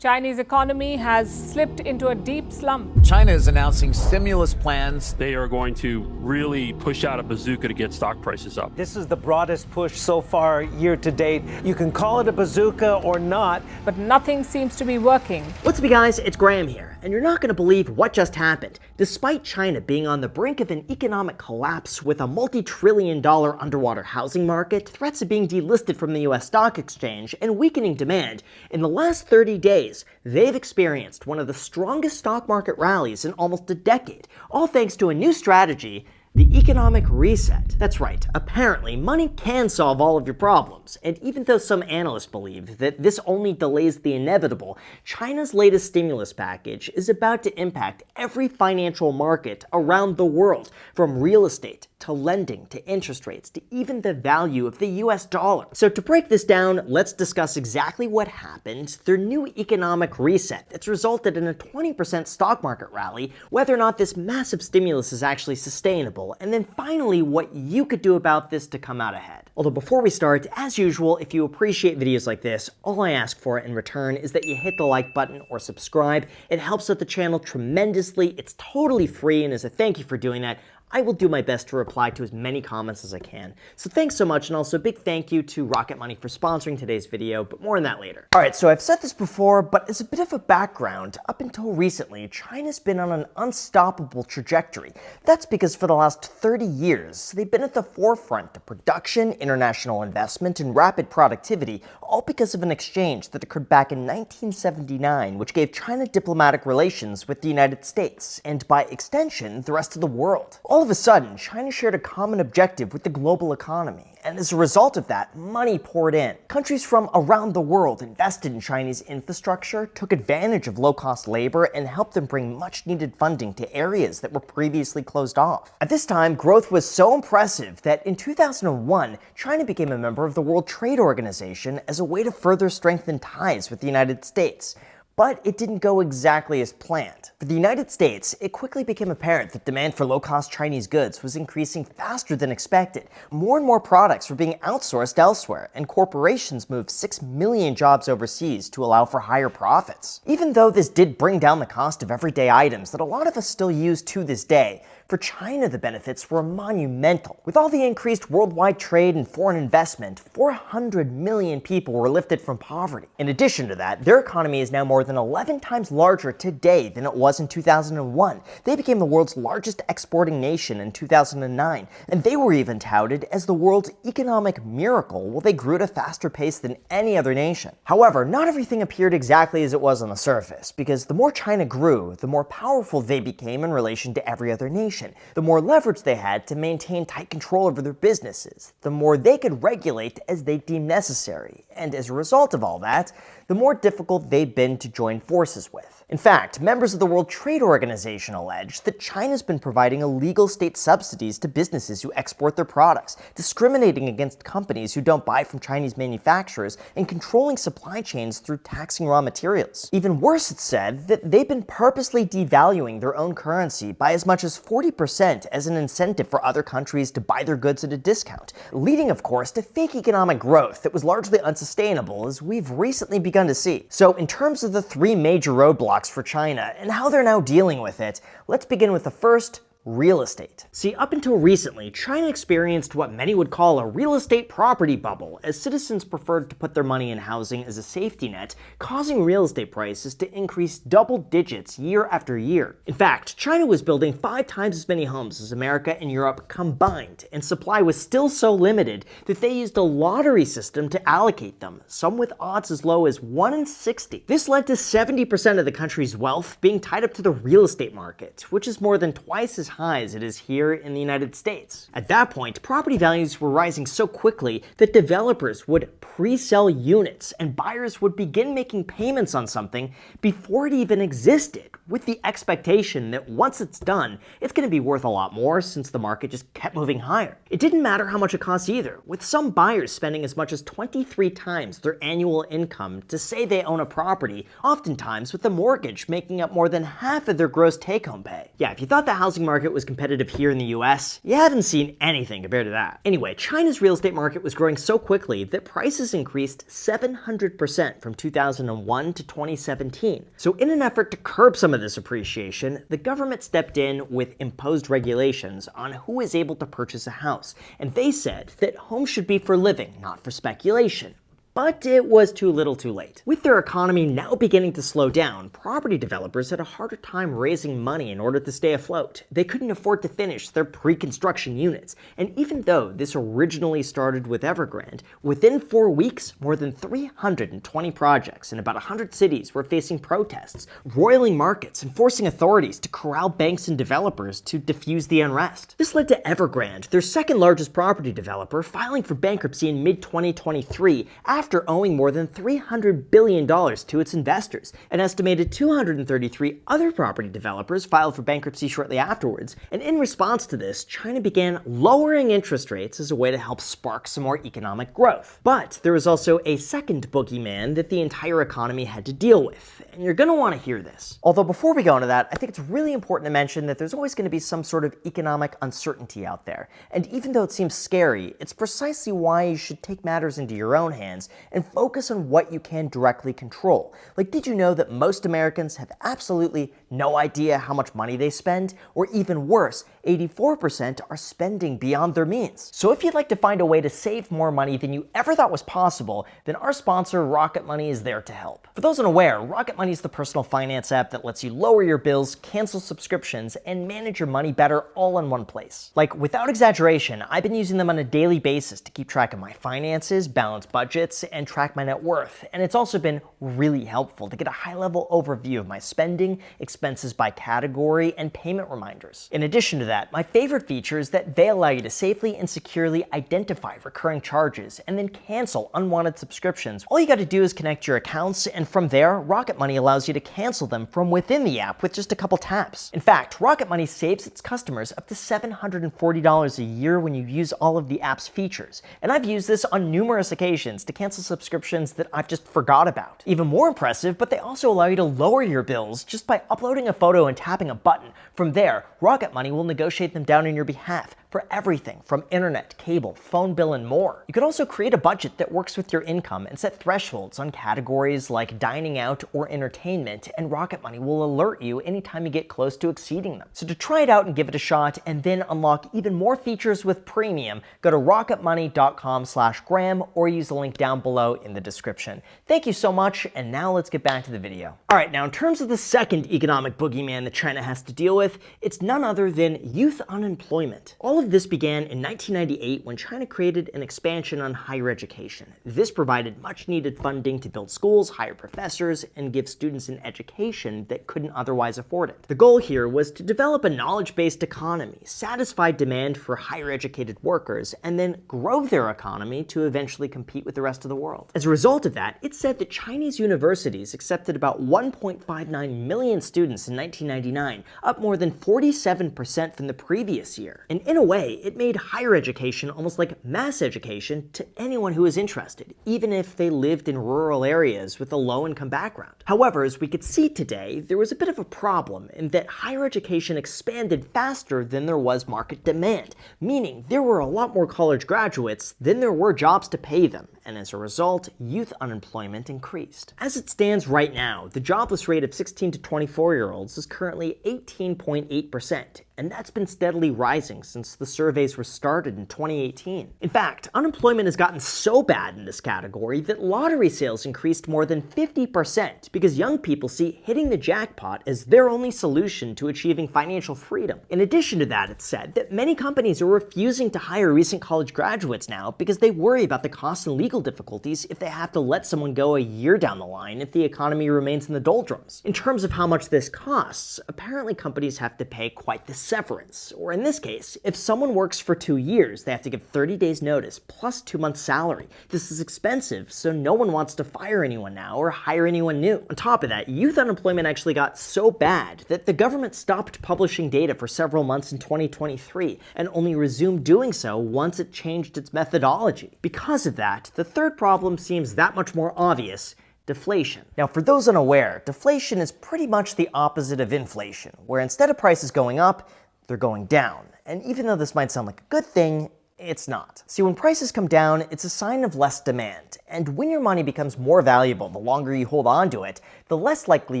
Chinese economy has slipped into a deep slump. China is announcing stimulus plans. They are going to really push out a bazooka to get stock prices up. This is the broadest push so far year to date. You can call it a bazooka or not, but nothing seems to be working. What's up, you guys? It's Graham here, and you're not going to believe what just happened. Despite China being on the brink of an economic collapse with a multi-trillion-dollar underwater housing market, threats of being delisted from the US stock exchange, and weakening demand, in the last 30 days, they've experienced one of the strongest stock market rallies in almost a decade, all thanks to a new strategy: the economic reset. That's right, apparently money can solve all of your problems, and even though some analysts believe that this only delays the inevitable, China's latest stimulus package is about to impact every financial market around the world, from real estate to lending to interest rates to even the value of the US dollar. So to break this down, let's discuss exactly what happened, their new economic reset that's resulted in a 20% stock market rally, whether or not this massive stimulus is actually sustainable, and then finally what you could do about this to come out ahead. Although before we start, as usual, if you appreciate videos like this, all I ask for in return is that you hit the like button or subscribe. It helps out the channel tremendously. It's totally free, and as a thank you for doing that, I will do my best to reply to as many comments as I can. So thanks so much, and also a big thank you to Rocket Money for sponsoring today's video, but more on that later. Alright, so I've said this before, but as a bit of a background, up until recently, China's been on an unstoppable trajectory. That's because for the last 30 years, they've been at the forefront of production, international investment, and rapid productivity, all because of an exchange that occurred back in 1979, which gave China diplomatic relations with the United States, and by extension, the rest of the world. All of a sudden, China shared a common objective with the global economy, and as a result of that, money poured in. Countries from around the world invested in Chinese infrastructure, took advantage of low-cost labor, and helped them bring much-needed funding to areas that were previously closed off. At this time, growth was so impressive that in 2001, China became a member of the World Trade Organization as a way to further strengthen ties with the United States. But it didn't go exactly as planned. For the United States, it quickly became apparent that demand for low-cost Chinese goods was increasing faster than expected. More and more products were being outsourced elsewhere, and corporations moved 6 million jobs overseas to allow for higher profits. Even though this did bring down the cost of everyday items that a lot of us still use to this day, for China, the benefits were monumental. With all the increased worldwide trade and foreign investment, 400 million people were lifted from poverty. In addition to that, their economy is now more than 11 times larger today than it was in 2001. They became the world's largest exporting nation in 2009, and they were even touted as the world's economic miracle while they grew at a faster pace than any other nation. However, not everything appeared exactly as it was on the surface, because the more China grew, the more powerful they became in relation to every other nation. The more leverage they had to maintain tight control over their businesses, the more they could regulate as they deemed necessary, and as a result of all that, the more difficult they've been to join forces with. In fact, members of the World Trade Organization allege that China's been providing illegal state subsidies to businesses who export their products, discriminating against companies who don't buy from Chinese manufacturers, and controlling supply chains through taxing raw materials. Even worse, it's said that they've been purposely devaluing their own currency by as much as 40% as an incentive for other countries to buy their goods at a discount, leading, of course, to fake economic growth that was largely unsustainable, as we've recently begun to see. So in terms of the three major roadblocks for China and how they're now dealing with it, let's begin with the first: real estate. See, up until recently, China experienced what many would call a real estate property bubble, as citizens preferred to put their money in housing as a safety net, causing real estate prices to increase double digits year after year. In fact, China was building 5 times as many homes as America and Europe combined, and supply was still so limited that they used a lottery system to allocate them, some with odds as low as 1 in 60. This led to 70% of the country's wealth being tied up to the real estate market, which is more than twice as high as it is here in the United States. At that point, property values were rising so quickly that developers would pre-sell units and buyers would begin making payments on something before it even existed, with the expectation that once it's done, it's going to be worth a lot more since the market just kept moving higher. It didn't matter how much it costs either, with some buyers spending as much as 23 times their annual income to say they own a property, oftentimes with a mortgage making up more than half of their gross take-home pay. Yeah, if you thought the housing market market was competitive here in the US, you haven't seen anything compared to that. Anyway, China's real estate market was growing so quickly that prices increased 700% from 2001 to 2017. So in an effort to curb some of this appreciation, the government stepped in with imposed regulations on who is able to purchase a house, and they said that homes should be for living, not for speculation. But it was too little too late. With their economy now beginning to slow down, property developers had a harder time raising money in order to stay afloat. They couldn't afford to finish their pre-construction units, and even though this originally started with Evergrande, within 4 weeks, more than 320 projects in about 100 cities were facing protests, roiling markets, and forcing authorities to corral banks and developers to diffuse the unrest. This led to Evergrande, their second largest property developer, filing for bankruptcy in mid-2023 after owing more than $300 billion to its investors. An estimated 233 other property developers filed for bankruptcy shortly afterwards, and in response to this, China began lowering interest rates as a way to help spark some more economic growth. But there was also a second boogeyman that the entire economy had to deal with, and you're going to want to hear this. Although before we go into that, I think it's really important to mention that there's always going to be some sort of economic uncertainty out there, and even though it seems scary, it's precisely why you should take matters into your own hands and focus on what you can directly control. Like, did you know that most Americans have absolutely no idea how much money they spend? Or even worse, 84% are spending beyond their means. So if you'd like to find a way to save more money than you ever thought was possible, then our sponsor Rocket Money is there to help. For those unaware, Rocket Money is the personal finance app that lets you lower your bills, cancel subscriptions, and manage your money better all in one place. Like, without exaggeration, I've been using them on a daily basis to keep track of my finances, balance budgets, and track my net worth. And it's also been really helpful to get a high-level overview of my spending, expenses by category, and payment reminders. In addition to that, my favorite feature is that they allow you to safely and securely identify recurring charges and then cancel unwanted subscriptions. All you got to do is connect your accounts, and from there, Rocket Money allows you to cancel them from within the app with just a couple taps. In fact, Rocket Money saves its customers up to $740 a year when you use all of the app's features. And I've used this on numerous occasions to cancel subscriptions that I've just forgot about. Even more impressive, but they also allow you to lower your bills just by uploading a photo and tapping a button. From there, Rocket Money will negotiate them down on your behalf for everything from internet, cable, phone bill, and more. You could also create a budget that works with your income and set thresholds on categories like dining out or entertainment, and Rocket Money will alert you anytime you get close to exceeding them. So to try it out and give it a shot and then unlock even more features with premium, go to rocketmoney.com/Graham or use the link down below in the description. Thank you so much, and now let's get back to the video. Alright, now in terms of the second economic boogeyman that China has to deal with, it's none other than youth unemployment. All of this began in 1998 when China created an expansion on higher education. This provided much needed funding to build schools, hire professors, and give students an education that couldn't otherwise afford it. The goal here was to develop a knowledge-based economy, satisfy demand for higher educated workers, and then grow their economy to eventually compete with the rest of the world. As a result of that, it's said that Chinese universities accepted about 1.59 million students in 1999, up more than 47% from the previous year. And in a way, it made higher education almost like mass education to anyone who was interested, even if they lived in rural areas with a low-income background. However, as we could see today, there was a bit of a problem in that higher education expanded faster than there was market demand, meaning there were a lot more college graduates than there were jobs to pay them, and as a result, youth unemployment increased. As it stands right now, the jobless rate of 16 to 24-year-olds is currently 18.8%, and that's been steadily rising since the surveys were started in 2018. In fact, unemployment has gotten so bad in this category that lottery sales increased more than 50% because young people see hitting the jackpot as their only solution to achieving financial freedom. In addition to that, it's said that many companies are refusing to hire recent college graduates now because they worry about the costs and legal difficulties if they have to let someone go a year down the line if the economy remains in the doldrums. In terms of how much this costs, apparently companies have to pay quite the severance, or in this case, if someone works for 2 years, they have to give 30 days notice plus 2 months salary. This is expensive, so no one wants to fire anyone now or hire anyone new. On top of that, youth unemployment actually got so bad that the government stopped publishing data for several months in 2023 and only resumed doing so once it changed its methodology. Because of that, the third problem seems that much more obvious: deflation. Now, for those unaware, deflation is pretty much the opposite of inflation, where instead of prices going up, they're going down. And even though this might sound like a good thing, it's not. See, when prices come down, it's a sign of less demand. And when your money becomes more valuable the longer you hold on to it, the less likely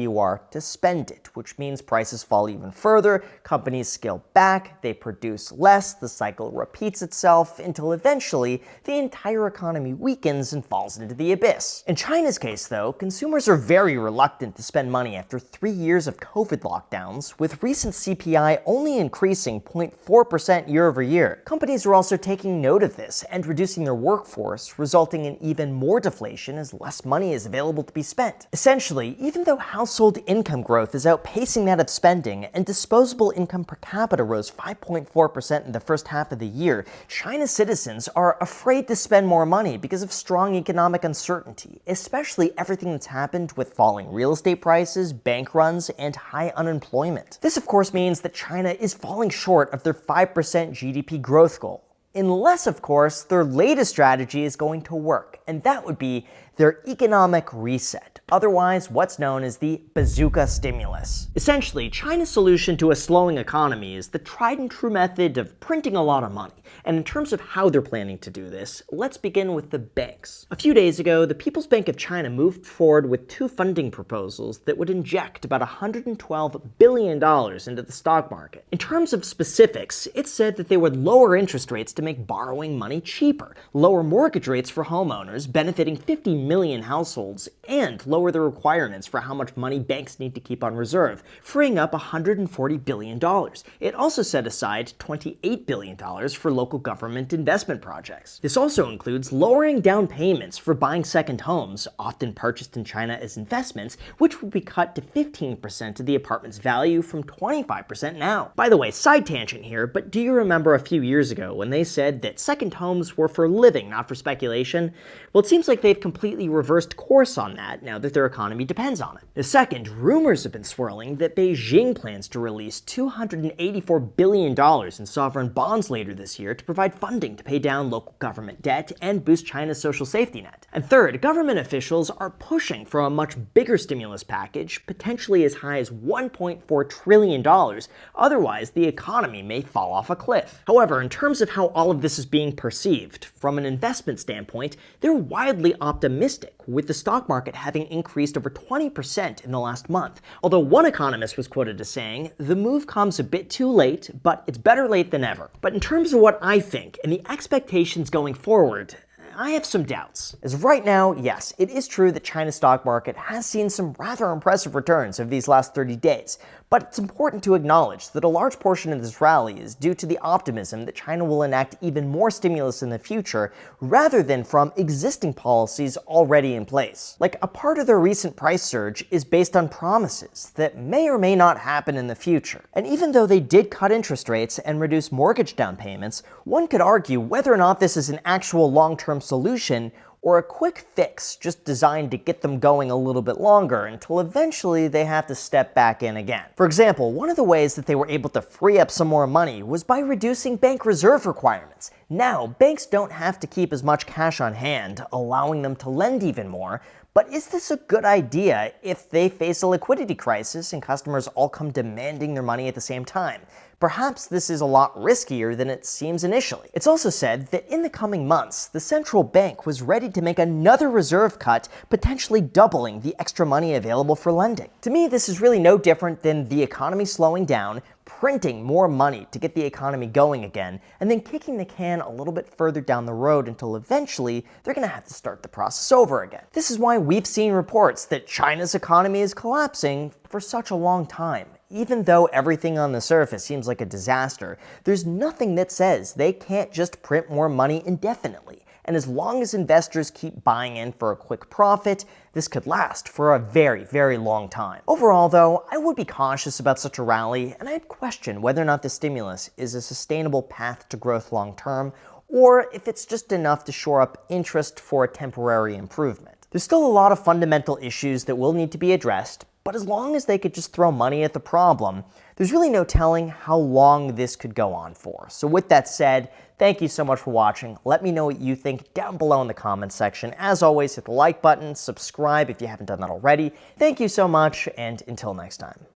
you are to spend it, which means prices fall even further, companies scale back, they produce less, the cycle repeats itself until eventually the entire economy weakens and falls into the abyss. In China's case, though, consumers are very reluctant to spend money after 3 years of COVID lockdowns, with recent CPI only increasing 0.4% year over year. Companies are also taking note of this and reducing their workforce, resulting in even more deflation as less money is available to be spent. Essentially, even though household income growth is outpacing that of spending and disposable income per capita rose 5.4% in the first half of the year, China's citizens are afraid to spend more money because of strong economic uncertainty, especially everything that's happened with falling real estate prices, bank runs, and high unemployment. This, of course, means that China is falling short of their 5% GDP growth goal. Unless, of course, their latest strategy is going to work, and that would be their economic reset, otherwise what's known as the bazooka stimulus. Essentially, China's solution to a slowing economy is the tried and true method of printing a lot of money. And in terms of how they're planning to do this, let's begin with the banks. A few days ago, the People's Bank of China moved forward with 2 funding proposals that would inject about $112 billion into the stock market. In terms of specifics, it said that they would lower interest rates to make borrowing money cheaper, lower mortgage rates for homeowners, benefiting 50 million households, and lower the requirements for how much money banks need to keep on reserve, freeing up $140 billion. It also set aside $28 billion for local government investment projects. This also includes lowering down payments for buying second homes, often purchased in China as investments, which would be cut to 15% of the apartment's value from 25% now. By the way, side tangent here, but do you remember a few years ago when they said that second homes were for living, not for speculation? Well, it seems like they've completely reversed course on that now that their economy depends on it. The second, rumors have been swirling that Beijing plans to release $284 billion in sovereign bonds later this year to provide funding to pay down local government debt and boost China's social safety net. And third, government officials are pushing for a much bigger stimulus package, potentially as high as $1.4 trillion, otherwise the economy may fall off a cliff. However, in terms of how all of this is being perceived, from an investment standpoint, they're widely optimistic, with the stock market having increased over 20% in the last month. Although one economist was quoted as saying, "The move comes a bit too late, but it's better late than never." But in terms of what I think and the expectations going forward, I have some doubts. As of right now, yes, it is true that China's stock market has seen some rather impressive returns over these last 30 days, but it's important to acknowledge that a large portion of this rally is due to the optimism that China will enact even more stimulus in the future, rather than from existing policies already in place. Like, a part of their recent price surge is based on promises that may or may not happen in the future. And even though they did cut interest rates and reduce mortgage down payments, one could argue whether or not this is an actual long-term solution or a quick fix just designed to get them going a little bit longer until eventually they have to step back in again. For example, one of the ways that they were able to free up some more money was by reducing bank reserve requirements. Now, banks don't have to keep as much cash on hand, allowing them to lend even more. But is this a good idea if they face a liquidity crisis and customers all come demanding their money at the same time? Perhaps this is a lot riskier than it seems initially. It's also said that in the coming months, the central bank was ready to make another reserve cut, potentially doubling the extra money available for lending. To me, this is really no different than the economy slowing down, printing more money to get the economy going again, and then kicking the can a little bit further down the road until eventually they're going to have to start the process over again. This is why we've seen reports that China's economy is collapsing for such a long time. Even though everything on the surface seems like a disaster, there's nothing that says they can't just print more money indefinitely. And as long as investors keep buying in for a quick profit, this could last for a very, very long time. Overall, though, I would be cautious about such a rally, and I'd question whether or not the stimulus is a sustainable path to growth long term, or if it's just enough to shore up interest for a temporary improvement. There's still a lot of fundamental issues that will need to be addressed, but as long as they could just throw money at the problem, there's really no telling how long this could go on for. So with that said, thank you so much for watching. Let me know what you think down below in the comments section. As always, hit the like button, subscribe if you haven't done that already. Thank you so much, and until next time.